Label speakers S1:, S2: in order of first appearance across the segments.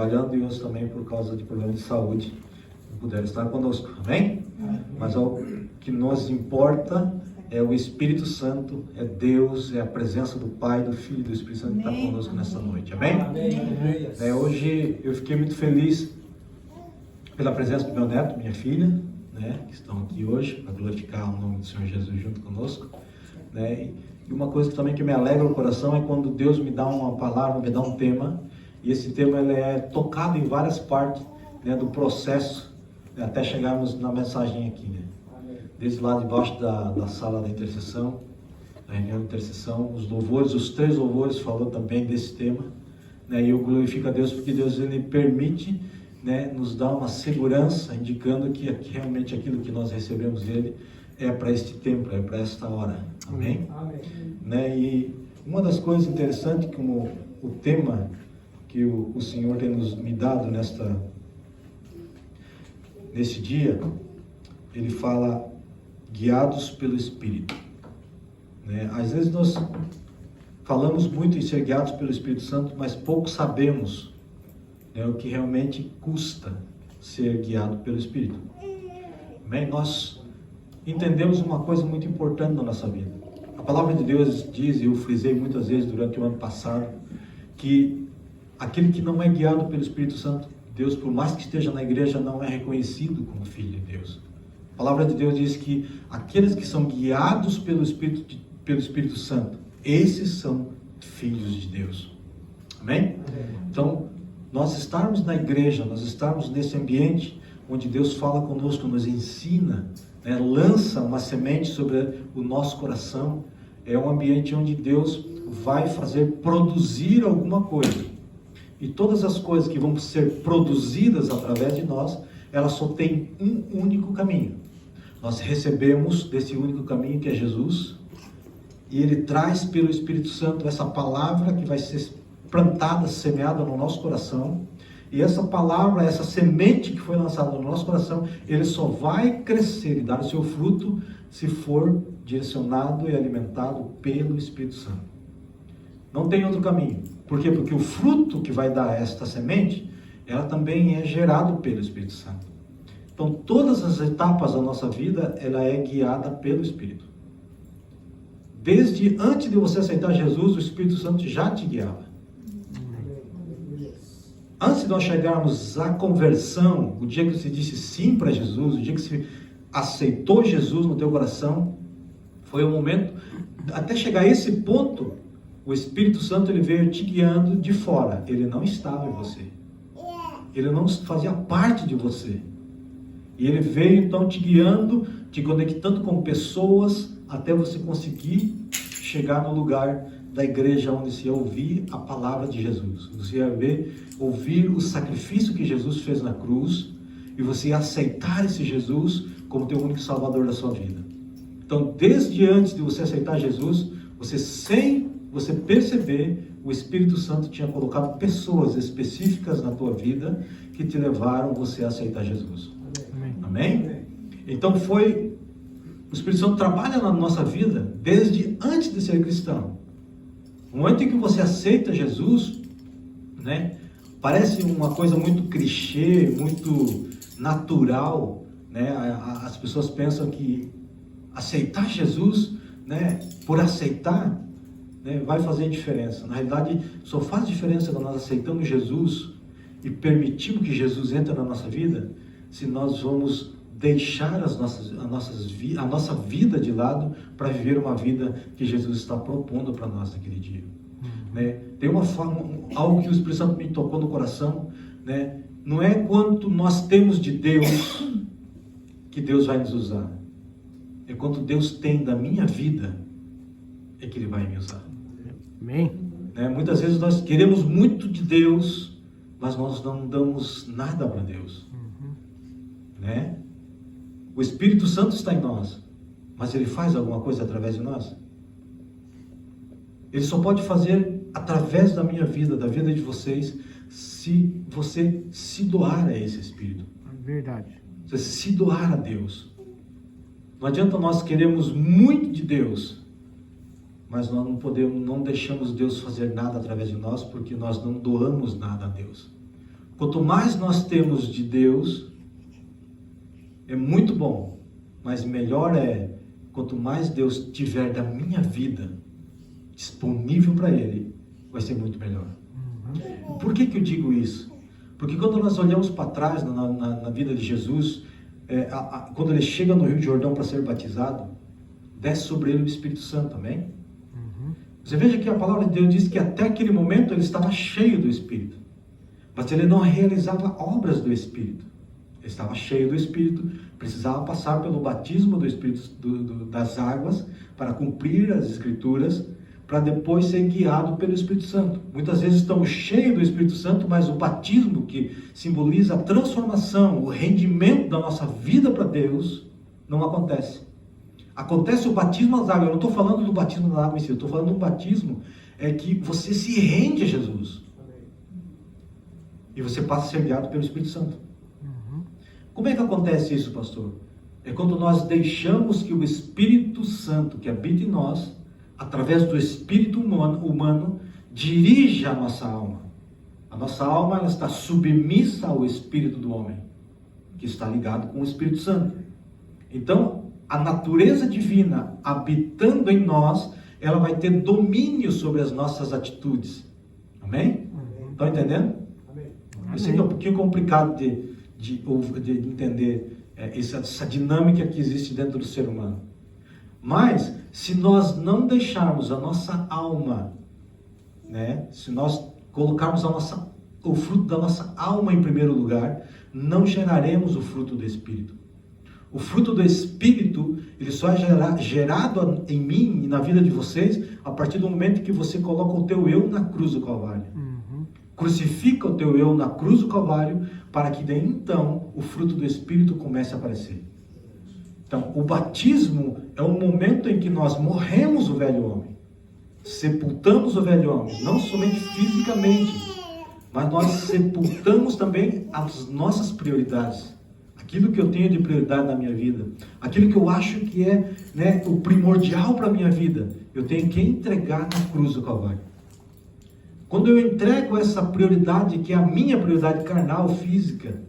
S1: Trabalhando e outros também por causa de problemas de saúde não puderam estar conosco, amém? Mas o que nos importa é o Espírito Santo, é Deus, é a presença do Pai, do Filho e do Espírito Santo que está conosco nessa noite, amém? Hoje eu fiquei muito feliz pela presença do meu neto, minha filha, que estão aqui hoje para glorificar o nome do Senhor Jesus junto conosco, E uma coisa que também que me alegra o coração é quando Deus me dá uma palavra, me dá um tema, e esse tema ele é tocado em várias partes do processo, até chegarmos na mensagem aqui, Desde lá debaixo da sala da intercessão, da reunião de intercessão, os louvores, os 3 louvores falou também desse tema, E eu glorifico a Deus porque Deus ele permite, nos dar uma segurança, indicando que realmente aquilo que nós recebemos dele é para este tempo, é para esta hora, amém? E uma das coisas interessantes, como o tema que o Senhor tem me dado nesse dia, ele fala guiados pelo Espírito, Às vezes nós falamos muito em ser guiados pelo Espírito Santo, mas pouco sabemos o que realmente custa ser guiado pelo Espírito. Amém? Nós entendemos uma coisa muito importante na nossa vida. A palavra de Deus diz, e eu frisei muitas vezes durante o ano passado, que aquele que não é guiado pelo Espírito Santo de Deus, por mais que esteja na igreja, não é reconhecido como filho de Deus. A palavra de Deus diz que aqueles que são guiados pelo Espírito Santo, esses são filhos de Deus. Amém? Então, nós estarmos na igreja, nós estarmos nesse ambiente onde Deus fala conosco, nos ensina, lança uma semente sobre o nosso coração, é um ambiente onde Deus vai fazer produzir alguma coisa. E todas as coisas que vão ser produzidas através de nós, elas só têm um único caminho. Nós recebemos desse único caminho que é Jesus, e Ele traz pelo Espírito Santo essa palavra que vai ser plantada, semeada no nosso coração, e essa palavra, essa semente que foi lançada no nosso coração, ele só vai crescer e dar o seu fruto se for direcionado e alimentado pelo Espírito Santo. Não tem outro caminho. Por quê? Porque o fruto que vai dar esta semente, ela também é gerado pelo Espírito Santo. Então, todas as etapas da nossa vida, ela é guiada pelo Espírito. Desde antes de você aceitar Jesus, o Espírito Santo já te guiava. Antes de nós chegarmos à conversão, o dia que você disse sim para Jesus, o dia que você aceitou Jesus no teu coração, foi o momento, até chegar a esse ponto, o Espírito Santo ele veio te guiando de fora, ele não estava em você, ele não fazia parte de você, e ele veio então te guiando, te conectando com pessoas, até você conseguir chegar no lugar da igreja onde você ia ouvir a palavra de Jesus, você ia ouvir o sacrifício que Jesus fez na cruz, e você ia aceitar esse Jesus como teu único salvador da sua vida. Então, desde antes de você aceitar Jesus, sem você perceber, o Espírito Santo tinha colocado pessoas específicas na tua vida que te levaram você a aceitar Jesus. Amém? Então o Espírito Santo trabalha na nossa vida desde antes de ser cristão. No momento em que você aceita Jesus, parece uma coisa muito clichê, muito natural, As pessoas pensam que aceitar Jesus, por aceitar, vai fazer diferença. Na realidade, só faz diferença quando nós aceitamos Jesus e permitimos que Jesus entre na nossa vida, se nós vamos deixar a nossa vida de lado para viver uma vida que Jesus está propondo para nós naquele dia. Tem uma forma, algo que o Espírito Santo me tocou no coração, não é quanto nós temos de Deus que Deus vai nos usar, é quanto Deus tem da minha vida é que Ele vai me usar.
S2: Amém?
S1: Muitas vezes nós queremos muito de Deus, mas nós não damos nada para Deus. O Espírito Santo está em nós, mas Ele faz alguma coisa através de nós? Ele só pode fazer através da minha vida, da vida de vocês, se você se doar a esse Espírito.
S2: Verdade.
S1: Você se doar a Deus. Não adianta nós queremos muito de Deus, mas nós não deixamos Deus fazer nada através de nós, porque nós não doamos nada a Deus. Quanto mais nós temos de Deus, é muito bom, mas melhor é quanto mais Deus tiver da minha vida disponível para Ele, vai ser muito melhor. Por que eu digo isso? Porque quando nós olhamos para trás na vida de Jesus, quando ele chega no Rio Jordão para ser batizado, desce sobre ele o Espírito Santo, amém? Você veja que a palavra de Deus diz que até aquele momento ele estava cheio do Espírito, mas ele não realizava obras do Espírito. Ele estava cheio do Espírito, precisava passar pelo batismo do Espírito, das águas, para cumprir as Escrituras, para depois ser guiado pelo Espírito Santo. Muitas vezes estamos cheios do Espírito Santo, mas o batismo, que simboliza a transformação, o rendimento da nossa vida para Deus, não acontece. Acontece o batismo nas águas. Eu não estou falando do batismo na água em si, eu estou falando do batismo que você se rende a Jesus. E você passa a ser guiado pelo Espírito Santo. Como é que acontece isso, pastor? É quando nós deixamos que o Espírito Santo que habita em nós, através do espírito humano, dirija a nossa alma. A nossa alma, ela está submissa ao espírito do homem, que está ligado com o Espírito Santo. Então, a natureza divina habitando em nós, ela vai ter domínio sobre as nossas atitudes. Amém? Estão entendendo?
S2: Amém.
S1: Isso aqui é um pouquinho complicado de entender essa dinâmica que existe dentro do ser humano. Mas, se nós não deixarmos a nossa alma, se nós colocarmos o fruto da nossa alma em primeiro lugar, não geraremos o fruto do Espírito. O fruto do Espírito, ele só é gerado em mim e na vida de vocês a partir do momento que você coloca o teu eu na cruz do Calvário. Crucifica o teu eu na cruz do Calvário, para que daí então o fruto do Espírito comece a aparecer. Então, o batismo é um momento em que nós morremos o velho homem, sepultamos o velho homem, não somente fisicamente, mas nós sepultamos também as nossas prioridades, aquilo que eu tenho de prioridade na minha vida, aquilo que eu acho que é o primordial para a minha vida, eu tenho que entregar na cruz do Calvário. Quando eu entrego essa prioridade, que é a minha prioridade carnal, física,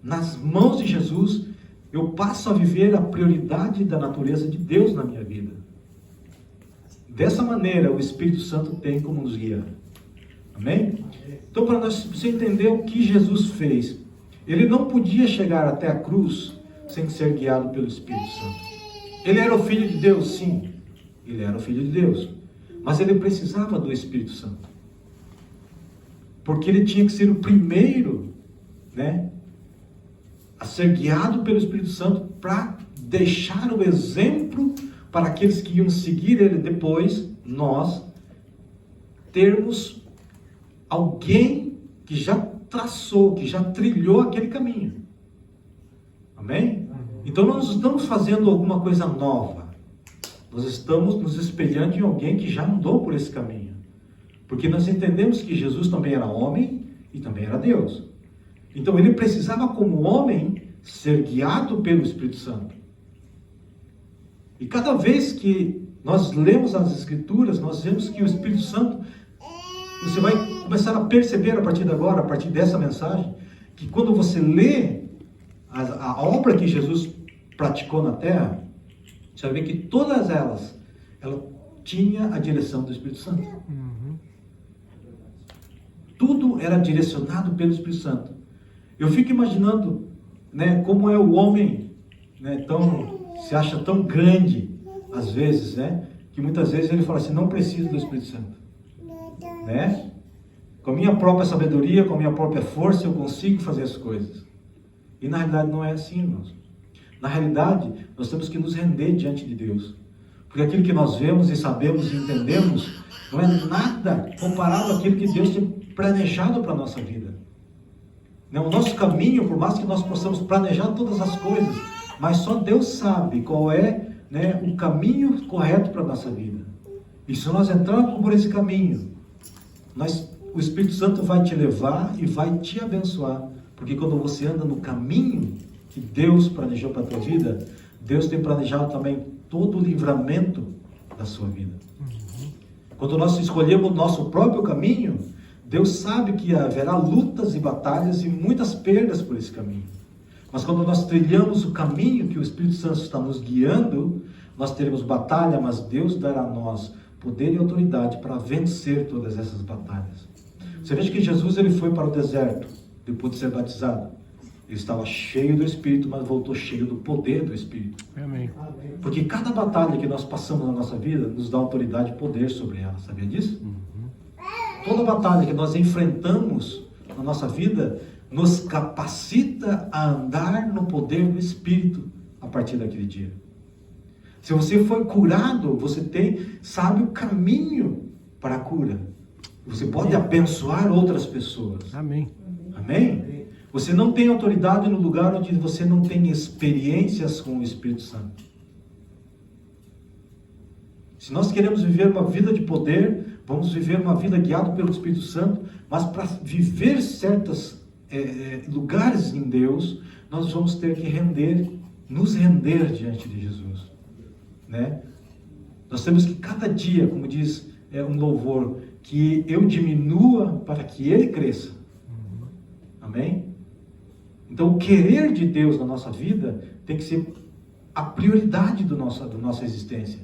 S1: nas mãos de Jesus, eu passo a viver a prioridade da natureza de Deus na minha vida. Dessa maneira, o Espírito Santo tem como nos guiar. Amém? Então, para você entender o que Jesus fez, ele não podia chegar até a cruz sem ser guiado pelo Espírito Santo. Ele era o Filho de Deus, sim. Ele era o Filho de Deus. Mas ele precisava do Espírito Santo. Porque ele tinha que ser o primeiro, a ser guiado pelo Espírito Santo para deixar o exemplo para aqueles que iam seguir ele depois, nós termos alguém que já traçou, que já trilhou aquele caminho. Amém? Então nós não estamos fazendo alguma coisa nova. Nós estamos nos espelhando em alguém que já andou por esse caminho. Porque nós entendemos que Jesus também era homem e também era Deus. Então ele precisava, como homem, ser guiado pelo Espírito Santo. E cada vez que nós lemos as Escrituras, nós vemos que o Espírito Santo, você vai começar a perceber a partir de agora, a partir dessa mensagem, que quando você lê a obra que Jesus praticou na terra, você vai ver que todas elas, ela tinha a direção do Espírito Santo. Tudo era direcionado pelo Espírito Santo. Eu fico imaginando, como é o homem, se acha tão grande, às vezes, que muitas vezes ele fala assim, não preciso do Espírito Santo. Com a minha própria sabedoria, com a minha própria força, eu consigo fazer as coisas. E na realidade não é assim, irmãos. Na realidade, nós temos que nos render diante de Deus. Porque aquilo que nós vemos e sabemos e entendemos, não é nada comparado àquilo que Deus tem planejado para a nossa vida. O nosso caminho, por mais que nós possamos planejar todas as coisas, mas só Deus sabe qual é o caminho correto para a nossa vida. E se nós entrarmos por esse caminho, o Espírito Santo vai te levar e vai te abençoar. Porque quando você anda no caminho que Deus planejou para a tua vida, Deus tem planejado também todo o livramento da sua vida. Quando nós escolhemos o nosso próprio caminho, Deus sabe que haverá lutas e batalhas e muitas perdas por esse caminho. Mas quando nós trilhamos o caminho que o Espírito Santo está nos guiando, nós teremos batalha, mas Deus dará a nós poder e autoridade para vencer todas essas batalhas. Você veja que Jesus ele foi para o deserto, depois de ser batizado. Ele estava cheio do Espírito, mas voltou cheio do poder do Espírito.
S2: Amém.
S1: Porque cada batalha que nós passamos na nossa vida, nos dá autoridade e poder sobre ela. Sabia disso? Toda batalha que nós enfrentamos na nossa vida, nos capacita a andar no poder do Espírito a partir daquele dia. Se você foi curado, você sabe o caminho para a cura. Você pode abençoar outras pessoas.
S2: Amém.
S1: Amém? Você não tem autoridade no lugar onde você não tem experiências com o Espírito Santo. Se nós queremos viver uma vida de poder, vamos viver uma vida guiada pelo Espírito Santo, mas para viver certos lugares em Deus, nós vamos ter que nos render diante de Jesus. Né? Nós temos que cada dia, como diz um louvor, que eu diminua para que Ele cresça. Amém? Então o querer de Deus na nossa vida tem que ser a prioridade da nossa existência.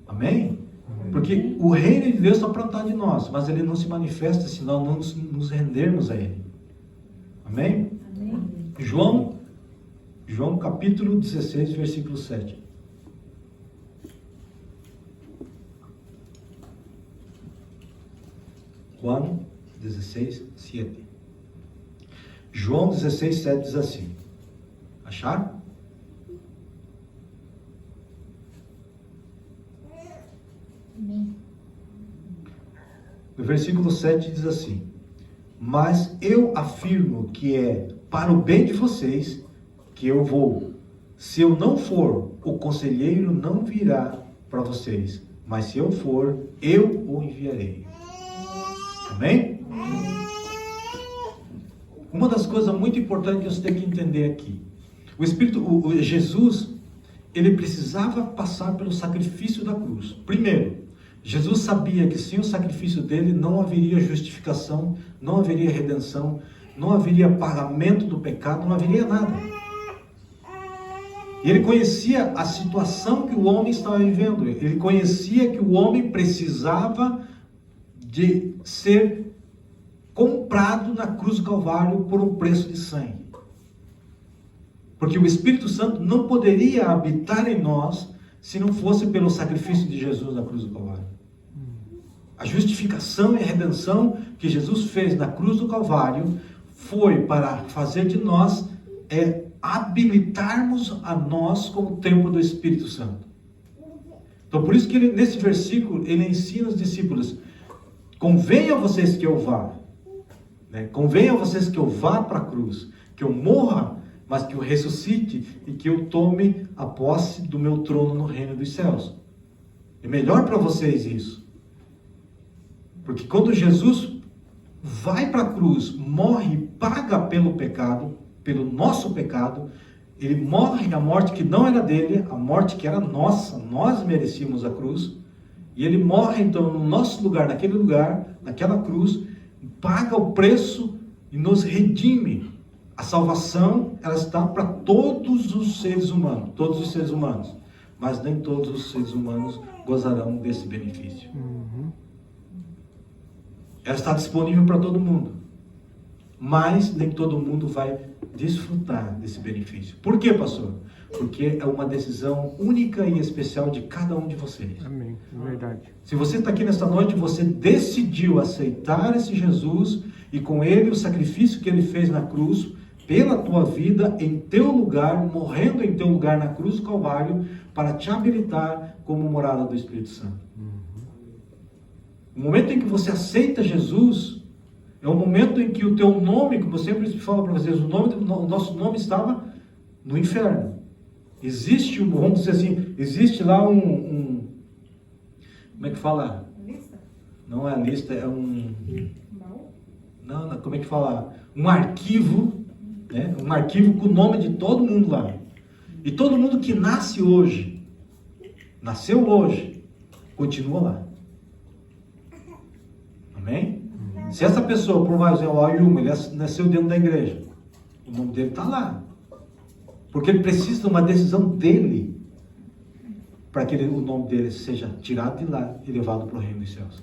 S1: Amém? Porque o reino de Deus está plantado em nós, mas ele não se manifesta se nós não nos rendermos a Ele. Amém? Amém. João capítulo 16, versículo 7. Juan 16, 7. João 16, 7 diz assim. Acharam?
S3: Amém.
S1: No versículo 7 diz assim: mas eu afirmo que é para o bem de vocês que eu vou. Se eu não for, o conselheiro não virá para vocês, mas se eu for, eu o enviarei. Amém? Uma das coisas muito importantes que você tem que entender aqui, Jesus, ele precisava passar pelo sacrifício da cruz. Primeiro, Jesus sabia que sem o sacrifício dele não haveria justificação, não haveria redenção, não haveria pagamento do pecado, não haveria nada. E ele conhecia a situação que o homem estava vivendo. Ele conhecia que o homem precisava de ser comprado na cruz do Calvário por um preço de sangue. Porque o Espírito Santo não poderia habitar em nós se não fosse pelo sacrifício de Jesus na cruz do Calvário. A justificação e a redenção que Jesus fez na cruz do Calvário foi para fazer de nós habilitarmos a nós como templo do Espírito Santo. Então por isso que nesse versículo ele ensina os discípulos: convém a vocês que eu vá, né? Convém a vocês que eu vá para a cruz, que eu morra, mas que eu ressuscite e que eu tome a posse do meu trono no reino dos céus. É melhor para vocês isso. Porque quando Jesus vai para a cruz, morre e paga pelo pecado, pelo nosso pecado, ele morre a morte que não era dele, a morte que era nossa, nós merecíamos a cruz, e ele morre então no nosso lugar, naquela cruz, paga o preço e nos redime. A salvação, ela está para todos os seres humanos, mas nem todos os seres humanos gozarão desse benefício. Ela está disponível para todo mundo, mas nem todo mundo vai desfrutar desse benefício. Por quê, pastor? Porque é uma decisão única e especial de cada um de vocês.
S2: Amém, é verdade.
S1: Se você está aqui nesta noite, você decidiu aceitar esse Jesus e com ele o sacrifício que ele fez na cruz, pela tua vida, em teu lugar, morrendo em teu lugar na cruz do Calvário, para te habilitar como morada do Espírito Santo. O momento em que você aceita Jesus, é o momento em que o teu nome, como eu sempre falo para vocês, o nosso nome estava no inferno. Existe, vamos dizer assim, existe lá como é que fala?
S3: Lista?
S1: Não é a lista, é não, como é que fala? Um arquivo, né? Um arquivo com o nome de todo mundo lá. E todo mundo que nasceu hoje, continua lá. Amém? Se essa pessoa, por mais o Ayuma, ele nasceu dentro da igreja, o nome dele está lá. Porque ele precisa de uma decisão dele para que o nome dele seja tirado de lá e levado para o reino dos céus.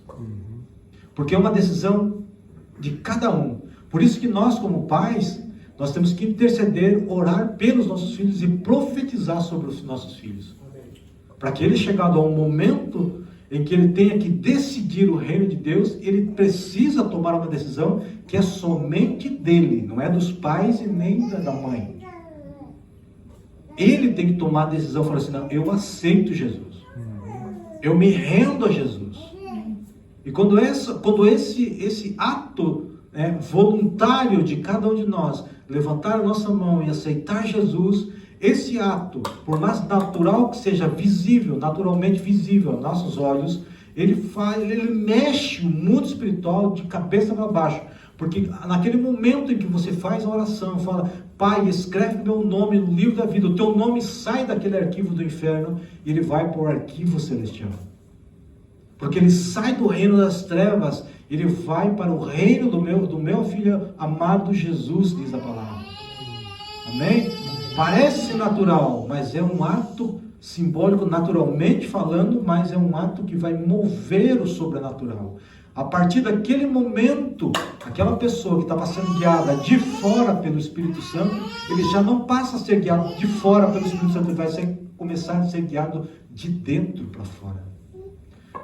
S1: Porque é uma decisão de cada um. Por isso que nós, como pais, nós temos que interceder, orar pelos nossos filhos e profetizar sobre os nossos filhos. Para que ele, chegado a um momento em que ele tenha que decidir o reino de Deus, ele precisa tomar uma decisão que é somente dele, não é dos pais e nem da mãe. Ele tem que tomar a decisão, falar assim, não, eu aceito Jesus. Eu me rendo a Jesus. E quando esse ato voluntário de cada um de nós, levantar a nossa mão e aceitar Jesus, esse ato, por mais natural que seja visível, naturalmente visível aos nossos olhos, ele mexe o mundo espiritual de cabeça para baixo. Porque naquele momento em que você faz a oração, fala, Pai, escreve meu nome no livro da vida, o teu nome sai daquele arquivo do inferno e ele vai para o arquivo celestial. Porque ele sai do reino das trevas, ele vai para o reino do meu filho amado Jesus, diz a palavra. Amém? Parece natural, mas é um ato simbólico, naturalmente falando, mas é um ato que vai mover o sobrenatural. A partir daquele momento, aquela pessoa que estava sendo guiada de fora pelo Espírito Santo, ele já não passa a ser guiado de fora pelo Espírito Santo, ele vai começar a ser guiado de dentro para fora.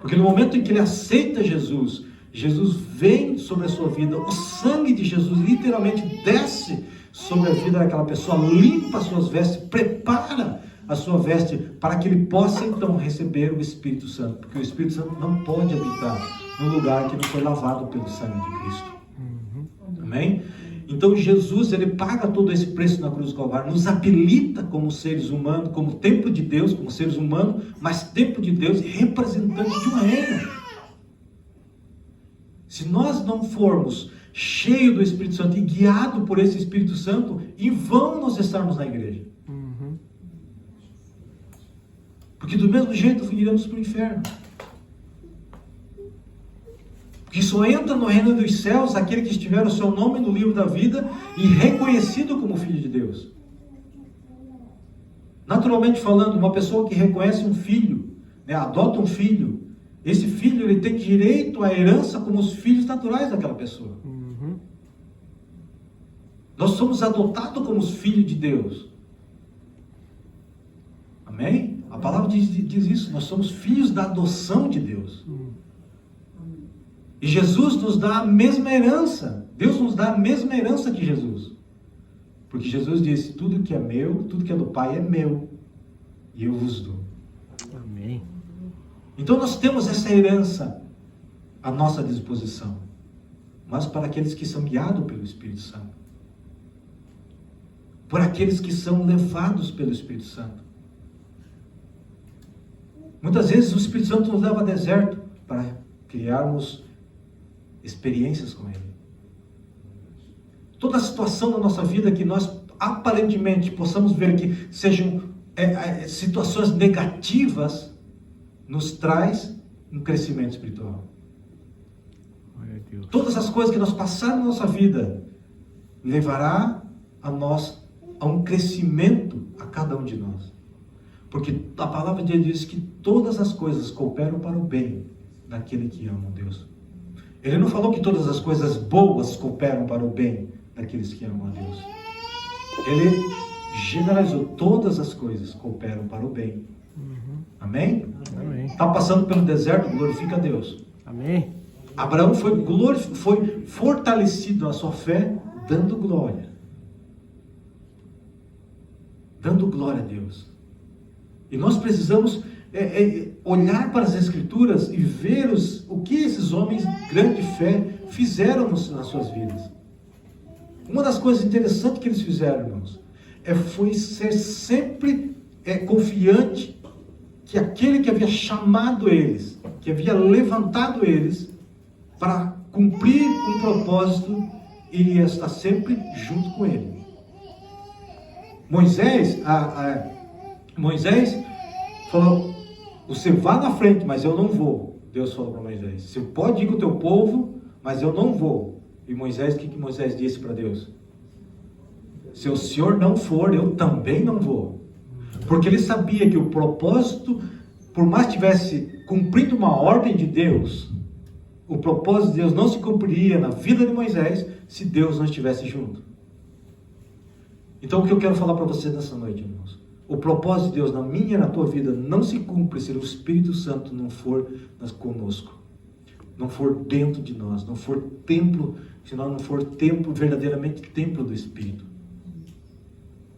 S1: Porque no momento em que ele aceita Jesus, Jesus vem sobre a sua vida, o sangue de Jesus literalmente desce sobre a vida daquela pessoa, limpa as suas vestes, prepara a sua veste para que ele possa então receber o Espírito Santo, porque o Espírito Santo não pode habitar num lugar que não foi lavado pelo sangue de Cristo. Amém? Então Jesus, ele paga todo esse preço na cruz do Calvário, nos habilita como seres humanos, como templo de Deus, como seres humanos, mas templo de Deus e representante de um reino. Se nós não formos cheios do Espírito Santo e guiados por esse Espírito Santo, em vão nós estarmos na igreja. Porque do mesmo jeito iremos para o inferno. Porque só entra no reino dos céus aquele que estiver o seu nome no livro da vida e reconhecido como filho de Deus. Naturalmente falando, uma pessoa que reconhece um filho, adota um filho, esse filho ele tem direito à herança como os filhos naturais daquela pessoa. Nós somos adotados como os filhos de Deus. Amém? A palavra diz isso, nós somos filhos da adoção de Deus. E Jesus nos dá a mesma herança. Deus nos dá a mesma herança que Jesus. Porque Jesus disse, tudo que é meu, tudo que é do Pai é meu. E eu vos dou.
S2: Amém.
S1: Então nós temos essa herança à nossa disposição. Mas para aqueles que são guiados pelo Espírito Santo. Por aqueles que são levados pelo Espírito Santo. Muitas vezes o Espírito Santo nos leva ao deserto para criarmos experiências com Ele. Toda a situação da nossa vida que nós aparentemente possamos ver que sejam situações negativas, nos traz um crescimento espiritual. Todas as coisas que nós passarmos na nossa vida levará a nós a um crescimento a cada um de nós. Porque a palavra de Deus diz que todas as coisas cooperam para o bem daquele que ama Deus. Ele não falou que todas as coisas boas cooperam para o bem daqueles que amam a Deus. Ele generalizou, todas as coisas cooperam para o bem. Amém?
S2: Amém.
S1: Está passando pelo deserto, glorifica a Deus.
S2: Amém.
S1: Abraão foi fortalecido na sua fé, dando glória. Dando glória a Deus. E nós precisamos olhar para as Escrituras e ver o que esses homens de grande fé fizeram nas suas vidas. Uma das coisas interessantes que eles fizeram, irmãos, foi ser sempre confiante que aquele que havia chamado eles, que havia levantado eles para cumprir um propósito, iria estar sempre junto com ele. Moisés falou, você vá na frente, mas eu não vou. Deus falou para Moisés, você pode ir com o teu povo, mas eu não vou. E Moisés, o que Moisés disse para Deus? Se o Senhor não for, eu também não vou. Porque ele sabia que o propósito, por mais que tivesse cumprido uma ordem de Deus, o propósito de Deus não se cumpriria na vida de Moisés se Deus não estivesse junto. Então o que eu quero falar para você nessa noite, irmãos? O propósito de Deus na minha e na tua vida não se cumpre se o Espírito Santo não for conosco, não for dentro de nós, não for templo, se nós não for templo, verdadeiramente templo do Espírito.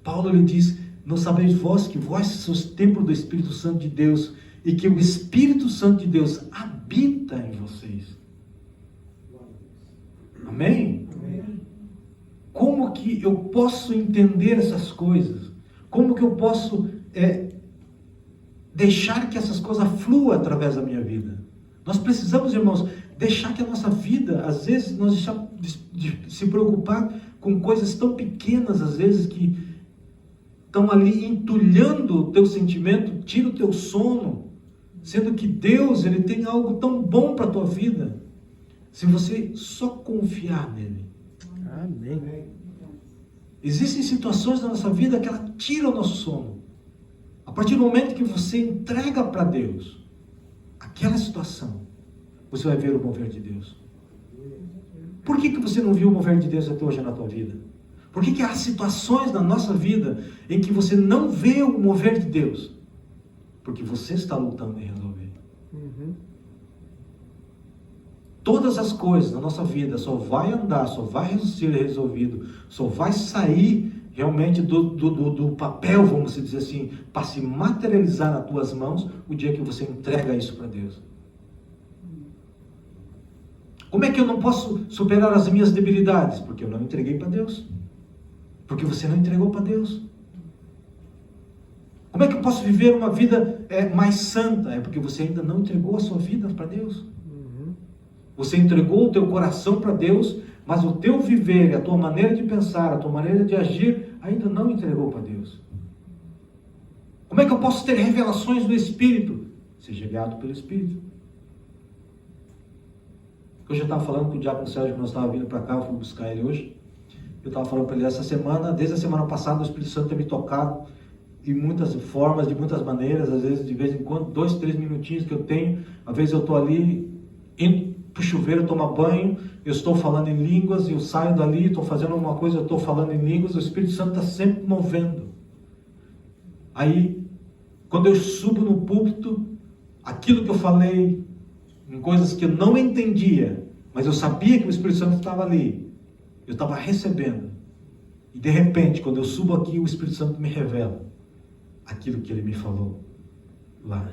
S1: Paulo ele diz: não sabeis vós que vós sois templo do Espírito Santo de Deus e que o Espírito Santo de Deus habita em vocês. Amém? Como que eu posso entender essas coisas? Como que eu posso deixar que essas coisas fluam através da minha vida? Nós precisamos, irmãos, deixar que a nossa vida, às vezes, nós deixamos de se preocupar com coisas tão pequenas, às vezes, que estão ali entulhando o teu sentimento, tira o teu sono, sendo que Deus, Ele tem algo tão bom para a tua vida, se você só confiar nele.
S2: Amém.
S1: Existem situações na nossa vida que ela tira o nosso sono. A partir do momento que você entrega para Deus aquela situação, você vai ver o mover de Deus. Por que você não viu o mover de Deus até hoje na tua vida? Por que há situações na nossa vida em que você não vê o mover de Deus? Porque você está lutando em resolver. Todas as coisas na nossa vida só vai andar, só vai ser resolvido, só vai sair realmente do papel, vamos dizer assim, para se materializar nas tuas mãos o dia que você entrega isso para Deus. Como é que eu não posso superar as minhas debilidades? Porque eu não entreguei para Deus. Porque você não entregou para Deus. Como é que eu posso viver uma vida mais santa? É porque você ainda não entregou a sua vida para Deus. Você entregou o teu coração para Deus, mas o teu viver, a tua maneira de pensar, a tua maneira de agir, ainda não entregou para Deus. Como é que eu posso ter revelações do Espírito? Seja guiado pelo Espírito. Hoje eu estava falando com o diácono Sérgio, que nós estávamos vindo para cá, eu fui buscar ele hoje. Eu estava falando para ele essa semana, desde a semana passada, o Espírito Santo tem me tocado de muitas formas, de muitas maneiras, às vezes, de vez em quando, 2, 3 minutinhos que eu tenho, às vezes eu estou ali, indo para o chuveiro tomar banho, eu estou falando em línguas, eu saio dali, estou fazendo alguma coisa, eu estou falando em línguas, o Espírito Santo está sempre movendo. Aí, quando eu subo no púlpito, aquilo que eu falei, em coisas que eu não entendia, mas eu sabia que o Espírito Santo estava ali, eu estava recebendo. E de repente, quando eu subo aqui, o Espírito Santo me revela aquilo que ele me falou lá.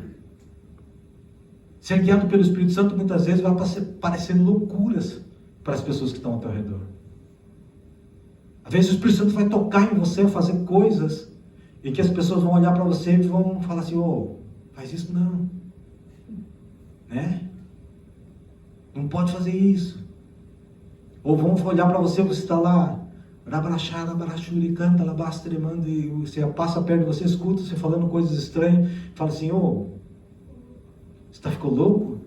S1: Ser guiado pelo Espírito Santo muitas vezes vai parecer loucuras para as pessoas que estão ao teu redor. Às vezes o Espírito Santo vai tocar em você, fazer coisas em que as pessoas vão olhar para você e vão falar assim: ô, faz isso não. Né? Não pode fazer isso. Ou vão olhar para você, você está lá, canta, e você passa perto de você, escuta você falando coisas estranhas, fala assim: ô, você ficou louco?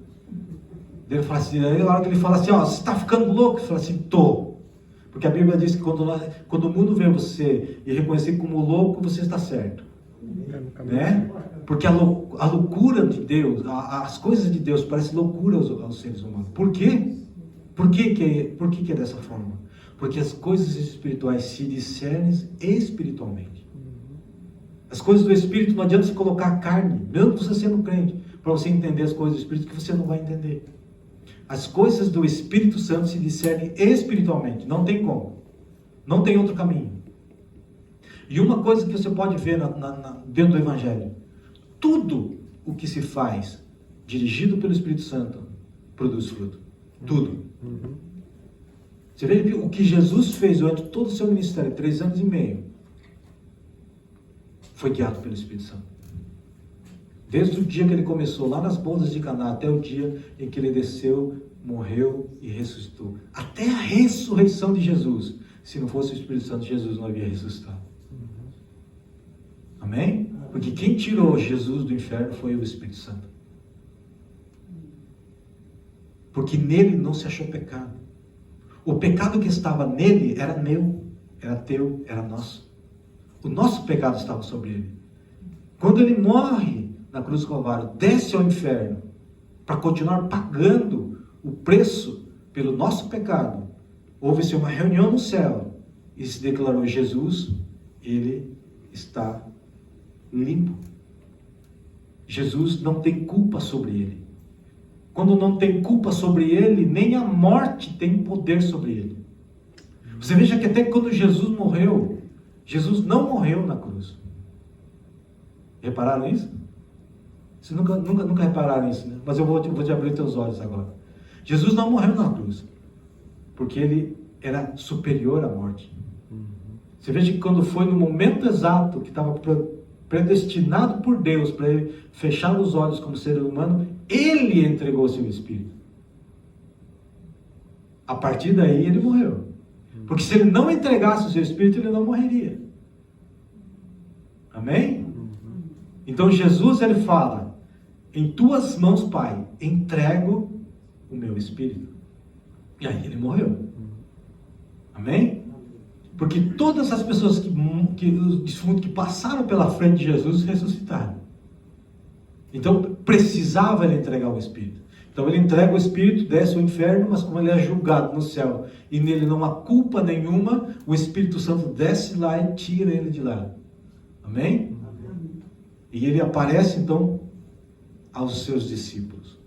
S1: Ele fala assim, aí na hora que ele fala assim: ó, você está ficando louco? Você fala assim: tô. Porque a Bíblia diz que quando o mundo vê você e reconhecer como louco, você está certo. Né? Porque a loucura de Deus, as coisas de Deus parecem loucura aos seres humanos. Por quê? Por que é dessa forma? Porque as coisas espirituais se discernem espiritualmente. As coisas do Espírito não adianta você colocar a carne, mesmo você sendo crente, para você entender as coisas do Espírito, que você não vai entender. As coisas do Espírito Santo se discernem espiritualmente, não tem como. Não tem outro caminho. E uma coisa que você pode ver dentro do Evangelho: tudo o que se faz dirigido pelo Espírito Santo produz fruto. Tudo. Você vê que o que Jesus fez durante todo o seu ministério, 3 anos e meio, foi guiado pelo Espírito Santo. Desde o dia que ele começou lá nas bodas de Caná até o dia em que ele desceu, morreu e ressuscitou. Até a ressurreição de Jesus. Se não fosse o Espírito Santo, Jesus não havia ressuscitado. Amém? Porque quem tirou Jesus do inferno foi o Espírito Santo. porque nele não se achou pecado. O pecado que estava nele era meu, era teu, era nosso. O nosso pecado estava sobre ele. Quando ele morre na cruz do Calvário, desce ao inferno para continuar pagando o preço pelo nosso pecado, houve-se uma reunião no céu e se declarou: Jesus, ele está limpo. Jesus não tem culpa sobre ele. Quando não tem culpa sobre ele, nem a morte tem poder sobre ele. Você veja que até quando Jesus morreu, Jesus não morreu na cruz. Repararam isso? Vocês nunca repararam isso, né? Mas eu vou te abrir teus olhos agora. Jesus não morreu na cruz, porque ele era superior à morte. Você veja que quando foi no momento exato que estava predestinado por Deus para ele fechar os olhos como ser humano, ele entregou seu espírito. A partir daí ele morreu. Porque se ele não entregasse o seu espírito, ele não morreria. Amém? Então Jesus, ele fala: em tuas mãos, Pai, entrego o meu espírito. E aí ele morreu. Amém? Porque todas as pessoas que passaram pela frente de Jesus ressuscitaram. Então precisava ele entregar o espírito. Então ele entrega o espírito, desce ao inferno, mas como ele é julgado no céu e nele não há culpa nenhuma, o Espírito Santo desce lá e tira ele de lá. Amém? E ele aparece então aos seus discípulos.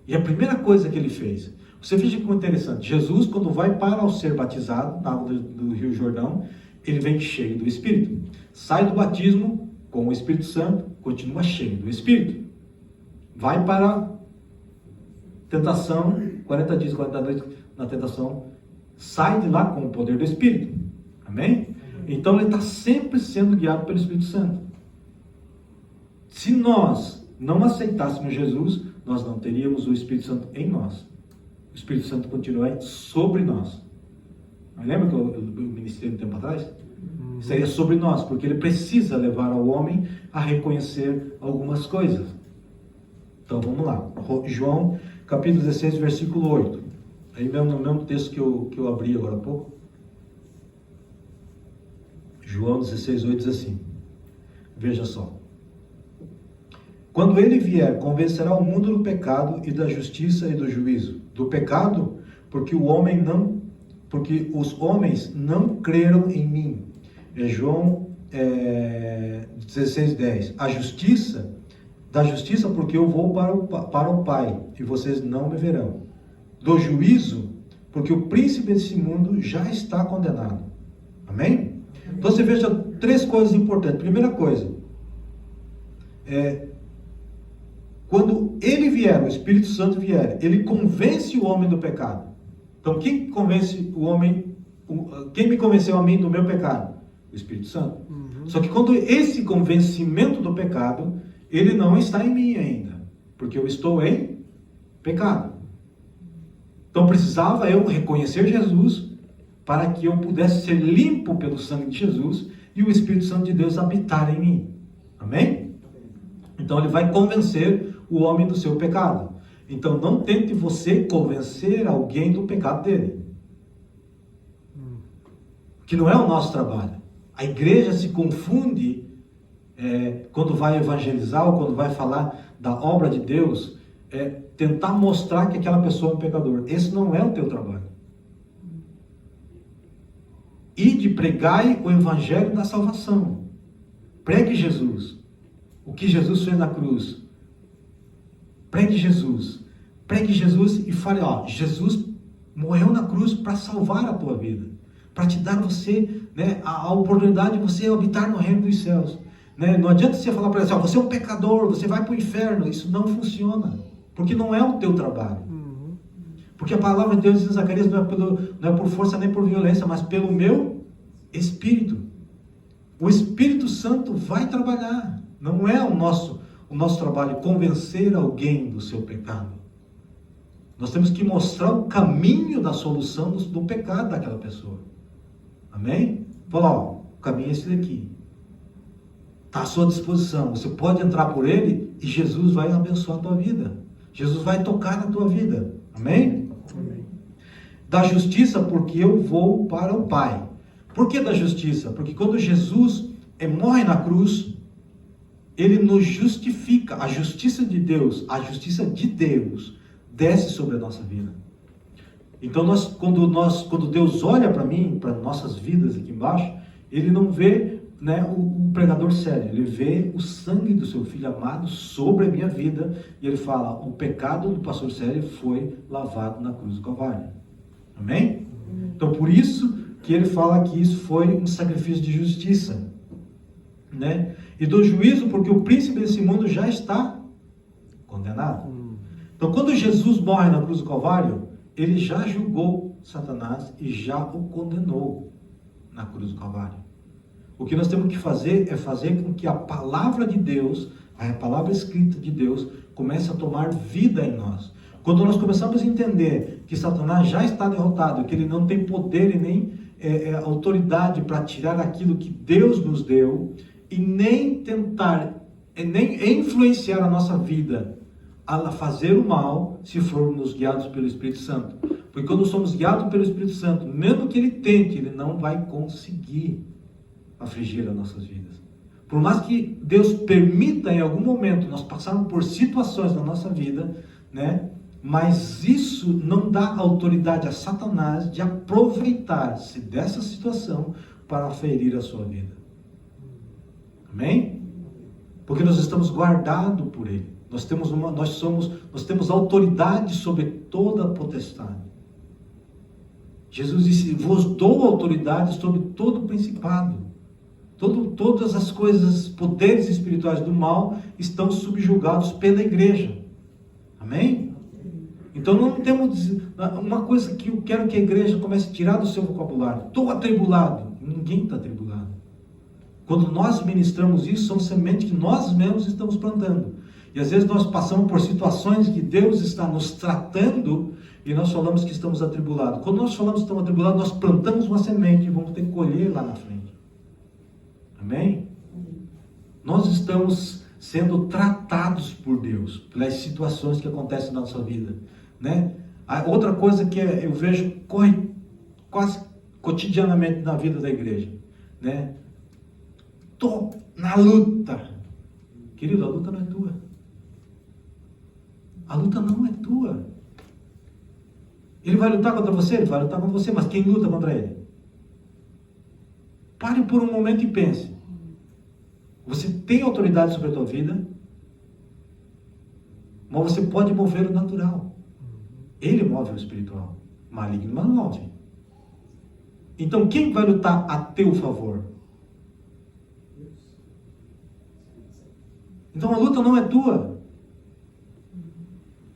S1: E a primeira coisa que ele fez, você veja como interessante, Jesus, quando vai para ao ser batizado na água do Rio Jordão, ele vem cheio do Espírito. Sai do batismo com o Espírito Santo, continua cheio do Espírito. Vai para a tentação, 40 dias, 40 noites na tentação, sai de lá com o poder do Espírito. Amém? Então ele está sempre sendo guiado pelo Espírito Santo. Se nós não aceitássemos Jesus, nós não teríamos o Espírito Santo em nós. O Espírito Santo continua sobre nós. Lembra que eu ministrei um tempo atrás? Isso aí é sobre nós, porque ele precisa levar ao homem a reconhecer algumas coisas. Então vamos lá. João capítulo 16, versículo 8. Aí no mesmo texto que eu abri agora há pouco. João 16, 8 diz assim. Veja só. Quando ele vier, convencerá o mundo do pecado e da justiça e do juízo. Do pecado, porque os homens não creram em mim. É João 16, 10. Da justiça, porque eu vou para o Pai, e vocês não me verão. Do juízo, porque o príncipe desse mundo já está condenado. Amém? Então você veja três coisas importantes. Primeira coisa, quando ele vier, o Espírito Santo vier, ele convence o homem do pecado. Então quem convence o homem, quem me convenceu a mim do meu pecado? O Espírito Santo. Só que quando esse convencimento do pecado, ele não está em mim ainda, porque eu estou em pecado. Então precisava eu reconhecer Jesus para que eu pudesse ser limpo pelo sangue de Jesus e o Espírito Santo de Deus habitar em mim. Amém? Então ele vai convencer o homem do seu pecado. Então não tente você convencer alguém do pecado dele. Que não é o nosso trabalho. A igreja se confunde quando vai evangelizar ou quando vai falar da obra de Deus, tentar mostrar que aquela pessoa é um pecador. Esse não é o teu trabalho. Ide, pregai o evangelho da salvação. Pregue Jesus. O que Jesus fez na cruz. Pregue Jesus. Pregue Jesus e fale, Jesus morreu na cruz para salvar a tua vida. Para te dar você, a oportunidade de você habitar no reino dos céus. Não adianta você falar para ele, você é um pecador, você vai para o inferno. Isso não funciona. Porque não é o teu trabalho. Porque a palavra de Deus diz em Zacarias, não é por força nem por violência, mas pelo meu Espírito. O Espírito Santo vai trabalhar. Não é o nosso trabalho convencer alguém do seu pecado. Nós temos que mostrar o caminho da solução do pecado daquela pessoa. Amém? Fala, o caminho é esse daqui. Está à sua disposição. Você pode entrar por ele e Jesus vai abençoar a tua vida. Jesus vai tocar na tua vida. Amém?
S2: Amém.
S1: Da justiça, porque eu vou para o Pai. Por que da justiça? Porque quando Jesus morre na cruz, ele nos justifica. A justiça de Deus desce sobre a nossa vida. Então quando Deus olha para mim, para nossas vidas aqui embaixo, ele não vê, né, o pregador sério, ele vê o sangue do seu Filho amado sobre a minha vida, e ele fala, o pecado do pastor sério foi lavado na cruz do Calvário. Amém? Então por isso que ele fala que isso foi um sacrifício de justiça, né? E do juízo, porque o príncipe desse mundo já está condenado. Então quando Jesus morre na cruz do Calvário, ele já julgou Satanás e já o condenou na cruz do Calvário. O que nós temos que fazer é fazer com que a palavra de Deus, a palavra escrita de Deus, comece a tomar vida em nós. Quando nós começamos a entender que Satanás já está derrotado, que ele não tem poder e nem autoridade para tirar aquilo que Deus nos deu, e nem tentar, nem influenciar a nossa vida a fazer o mal, se formos guiados pelo Espírito Santo. Porque quando somos guiados pelo Espírito Santo, mesmo que ele tente, ele não vai conseguir afligir as nossas vidas. Por mais que Deus permita em algum momento nós passarmos por situações na nossa vida, né? Mas isso não dá autoridade a Satanás de aproveitar-se dessa situação para ferir a sua vida. Amém? Porque nós estamos guardados por Ele. Nós temos autoridade sobre toda a potestade. Jesus disse, vos dou autoridade sobre todo o principado. Todas as coisas, poderes espirituais do mal estão subjugados pela igreja. Amém? Então não temos, uma coisa que eu quero que a igreja comece a tirar do seu vocabulário. Estou atribulado. Ninguém está atribulado. Quando nós ministramos isso, são sementes que nós mesmos estamos plantando. E às vezes nós passamos por situações que Deus está nos tratando e nós falamos que estamos atribulados. Quando nós falamos que estamos atribulados, nós plantamos uma semente e vamos ter que colher lá na frente. Amém? Nós estamos sendo tratados por Deus, pelas situações que acontecem na nossa vida, né? A outra coisa que eu vejo corre quase cotidianamente na vida da igreja, né? Tô na luta. Querido, a luta não é tua. A luta não é tua. Ele vai lutar contra você? Ele vai lutar contra você, mas quem luta contra ele? Pare por um momento e pense. Você tem autoridade sobre a tua vida, mas você pode mover o natural. Ele move o espiritual. Maligno não move. Então quem vai lutar a teu favor? Então a luta não é tua.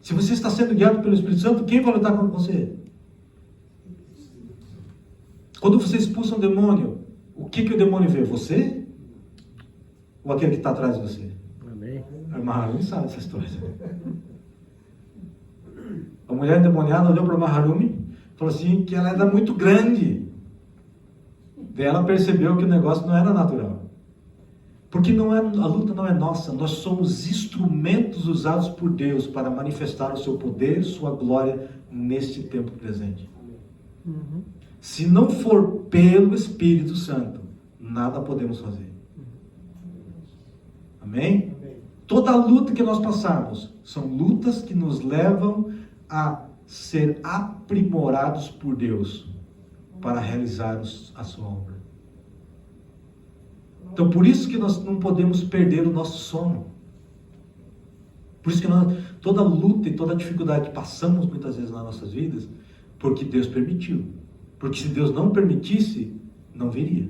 S1: Se você está sendo guiado pelo Espírito Santo, quem vai lutar contra você? Quando você expulsa um demônio, o que o demônio vê? Você? Ou aquele que está atrás de você?
S2: Amém.
S1: A Maharumi sabe essa história. A mulher endemoniada olhou para Maharumi e falou assim que ela era muito grande. Daí ela percebeu que o negócio não era natural. Porque a luta não é nossa, nós somos instrumentos usados por Deus para manifestar o seu poder, sua glória neste tempo presente.
S2: Uhum.
S1: Se não for pelo Espírito Santo, nada podemos fazer. Amém? Toda luta que nós passamos são lutas que nos levam a ser aprimorados por Deus para realizar a sua obra. Então por isso que nós não podemos perder o nosso sono. Por isso que toda luta e toda dificuldade que passamos muitas vezes nas nossas vidas, porque Deus permitiu. Porque se Deus não permitisse, não viria.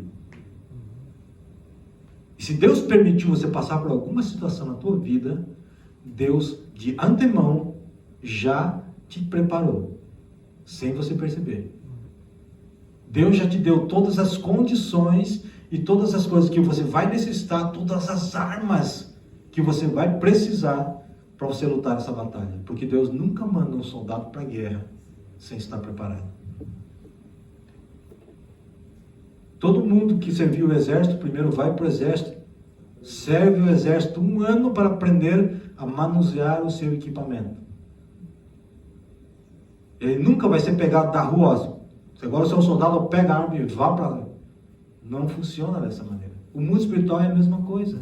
S1: E se Deus permitiu você passar por alguma situação na tua vida, Deus de antemão já te preparou, sem você perceber. Deus já te deu todas as condições e todas as coisas que você vai necessitar, todas as armas que você vai precisar para você lutar essa batalha. Porque Deus nunca manda um soldado para a guerra sem estar preparado. Todo mundo que serviu o exército, primeiro vai para o exército, serve o exército 1 ano para aprender a manusear o seu equipamento. Ele nunca vai ser pegado da rua, ó, agora você é um soldado, pega a arma e vá para lá. Não funciona dessa maneira. O mundo espiritual é a mesma coisa.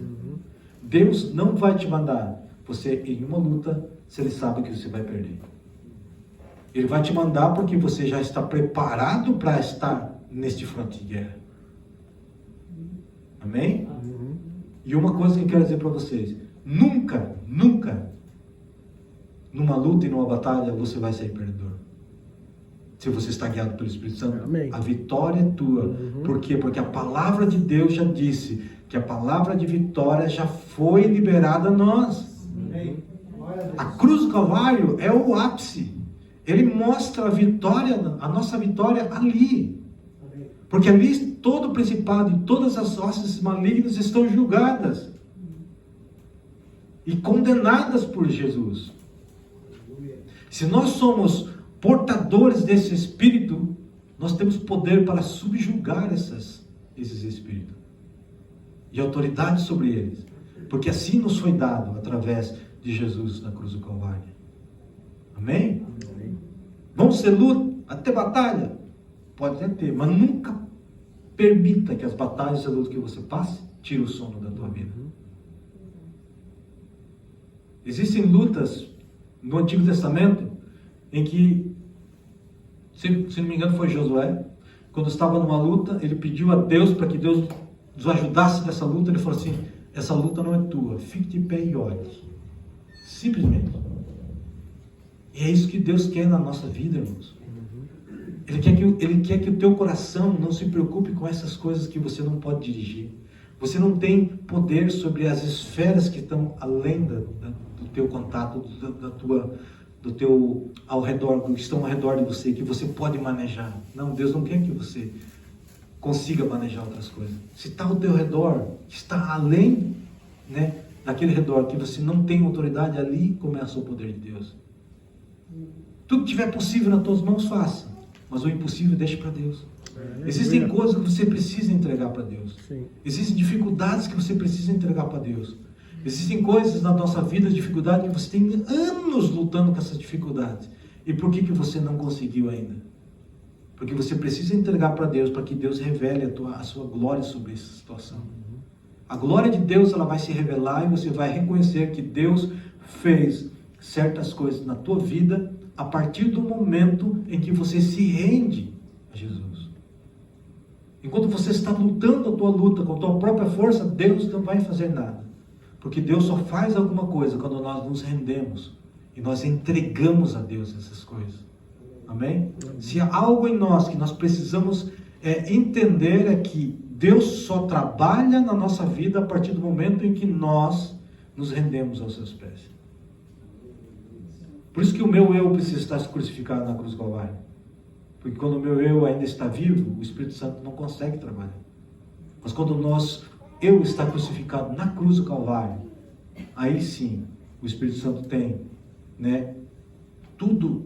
S1: Deus não vai te mandar você em uma luta se Ele sabe que você vai perder. Ele vai te mandar porque você já está preparado para estar neste fronte de guerra. Amém? E uma coisa que eu quero dizer para vocês: nunca, numa luta e numa batalha, você vai sair perdedor. Se você está guiado pelo Espírito Santo,
S2: Amém.
S1: A vitória é tua. Por quê? Porque a palavra de Deus já disse que a palavra de vitória já foi liberada a nós. A cruz do Calvário é o ápice. Ele mostra a vitória, a nossa vitória ali. Porque ali todo o principado e todas as hostes malignas estão julgadas e condenadas por Jesus. Se nós somos portadores desse Espírito, nós temos poder para subjugar esses espíritos e autoridade sobre eles, porque assim nos foi dado através de Jesus na cruz do Calvário. Amém? Vamos ter luta, até batalha? Pode até ter, mas nunca permita que as batalhas e a luta que você passe tire o sono da tua vida. Existem lutas no Antigo Testamento em que, se não me engano, foi Josué, quando estava numa luta, ele pediu a Deus para que Deus nos ajudasse nessa luta. Ele falou assim: essa luta não é tua, fique de pé e ore. Simplesmente. E é isso que Deus quer na nossa vida, irmãos. Ele quer que o teu coração não se preocupe com essas coisas que você não pode dirigir. Você não tem poder sobre as esferas que estão além do teu contato, do teu ao redor, que estão ao redor de você, que você pode manejar. Não, Deus não quer que você consiga manejar outras coisas. Se está ao teu redor, está além, daquele redor, que você não tem autoridade, ali começa o poder de Deus. Tudo que tiver possível nas tuas mãos, faça. Mas o impossível deixe para Deus. Existem coisas que você precisa entregar para Deus.
S2: Sim.
S1: Existem dificuldades que você precisa entregar para Deus. Existem coisas na nossa vida, dificuldade, que você tem anos lutando com essas dificuldades. E por que você não conseguiu ainda? Porque você precisa entregar para Deus, para que Deus revele a sua glória sobre essa situação. A glória de Deus, ela vai se revelar e você vai reconhecer que Deus fez certas coisas na tua vida a partir do momento em que você se rende a Jesus. Enquanto você está lutando a tua luta com a tua própria força, Deus não vai fazer nada. Porque Deus só faz alguma coisa quando nós nos rendemos e nós entregamos a Deus essas coisas. Amém? Se há algo em nós que nós precisamos entender, é que Deus só trabalha na nossa vida a partir do momento em que nós nos rendemos aos seus pés. Por isso que o meu eu precisa estar crucificado na cruz do Calvário. Porque quando o meu eu ainda está vivo, o Espírito Santo não consegue trabalhar. Mas quando o nosso eu está crucificado na cruz do Calvário, aí sim, o Espírito Santo tem, tudo,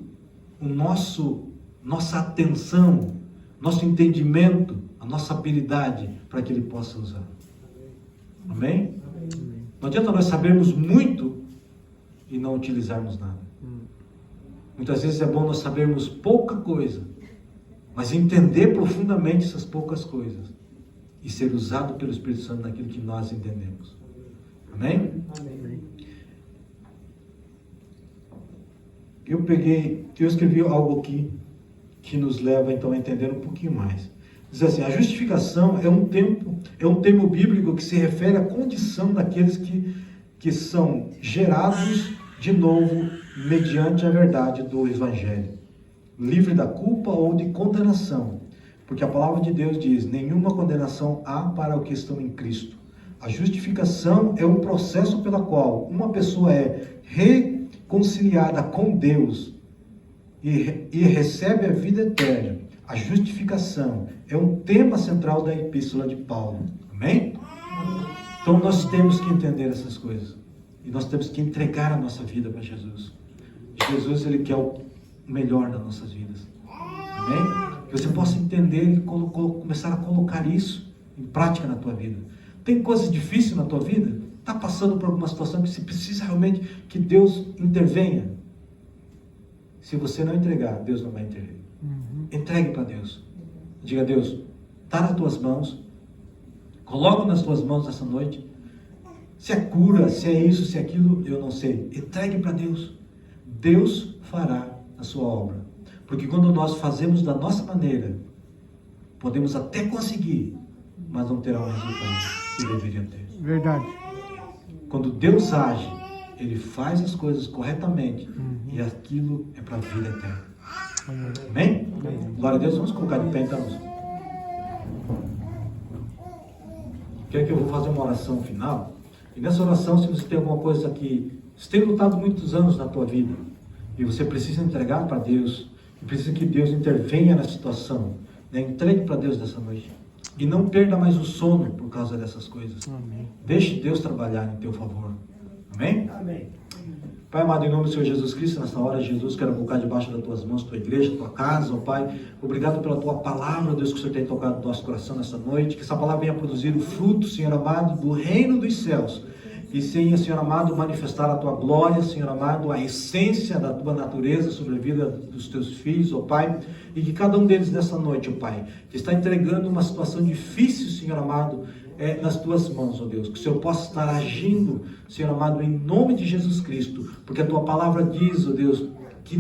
S1: nossa atenção, nosso entendimento, a nossa habilidade para que Ele possa usar. Amém? Não adianta nós sabermos muito e não utilizarmos nada. Muitas vezes é bom nós sabermos pouca coisa, mas entender profundamente essas poucas coisas e ser usado pelo Espírito Santo naquilo que nós entendemos. Amém?
S2: Amém.
S1: Eu escrevi algo aqui que nos leva então a entender um pouquinho mais. Diz assim: a justificação é um termo bíblico que se refere à condição daqueles que são gerados de novo mediante a verdade do Evangelho, livre da culpa ou de condenação, porque a palavra de Deus diz: nenhuma condenação há para os que estão em Cristo. A justificação é um processo pela qual uma pessoa é reconciliada com Deus e recebe a vida eterna. A justificação é um tema central da epístola de Paulo. Amém? Então nós temos que entender essas coisas. E nós temos que entregar a nossa vida para Jesus. Jesus, Ele quer o melhor das nossas vidas. Amém? Que você possa entender e começar a colocar isso em prática na tua vida. Tem coisas difíceis na tua vida? Está passando por alguma situação que você precisa realmente que Deus intervenha? Se você não entregar, Deus não vai entregar. Entregue para Deus. Diga a Deus, está nas tuas mãos. Coloca nas tuas mãos essa noite. Se é cura, se é isso, se é aquilo, eu não sei. Entregue para Deus. Deus fará a sua obra. Porque quando nós fazemos da nossa maneira, podemos até conseguir, mas não terá o resultado que deveria ter.
S2: Verdade.
S1: Quando Deus age, Ele faz as coisas corretamente e aquilo é para a vida eterna. Amém? Glória a Deus. Vamos colocar de pé então. Quero que eu vou fazer uma oração final. E nessa oração, se você tem alguma coisa que você tem lutado muitos anos na tua vida e você precisa entregar para Deus, e precisa que Deus intervenha na situação, né? Entregue para Deus nessa noite. E não perda mais o sono por causa dessas coisas.
S2: Amém.
S1: Deixe Deus trabalhar em teu favor. Amém?
S2: Amém.
S1: Pai amado, em nome do Senhor Jesus Cristo, nessa hora, Jesus, quero colocar debaixo das tuas mãos, tua igreja, tua casa, ó Pai. Obrigado pela tua palavra, Deus, que o Senhor tem tocado no nosso coração nessa noite. Que essa palavra venha produzir o fruto, Senhor amado, do reino dos céus. E venha, Senhor amado, manifestar a tua glória, Senhor amado, a essência da tua natureza sobre a vida dos teus filhos, ó Pai. E que cada um deles nessa noite, ó Pai, que está entregando uma situação difícil, Senhor amado, nas tuas mãos, ó Deus, que o Senhor possa estar agindo, Senhor amado, em nome de Jesus Cristo, porque a tua palavra diz, ó Deus, que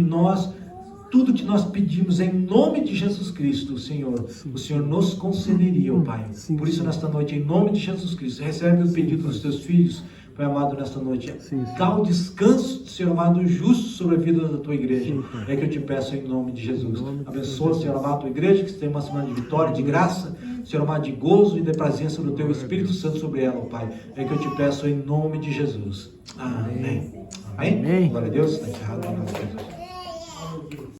S1: tudo que nós pedimos em nome de Jesus Cristo, Senhor, o Senhor nos concederia, ó Pai. Por isso, nesta noite, em nome de Jesus Cristo, recebe o pedido dos teus filhos, Pai amado, nesta noite. Dá o descanso, Senhor amado, justo sobre a vida da tua igreja. É que eu te peço em nome de Jesus. Abençoa, Senhor amado, a tua igreja, que tenha uma semana de vitória, de graça, Senhor amado, de gozo e de presença do teu Espírito Santo sobre ela, ó Pai. É que eu te peço em nome de Jesus. Amém. Amém? Glória a Deus. Está encerrado em nome de Jesus.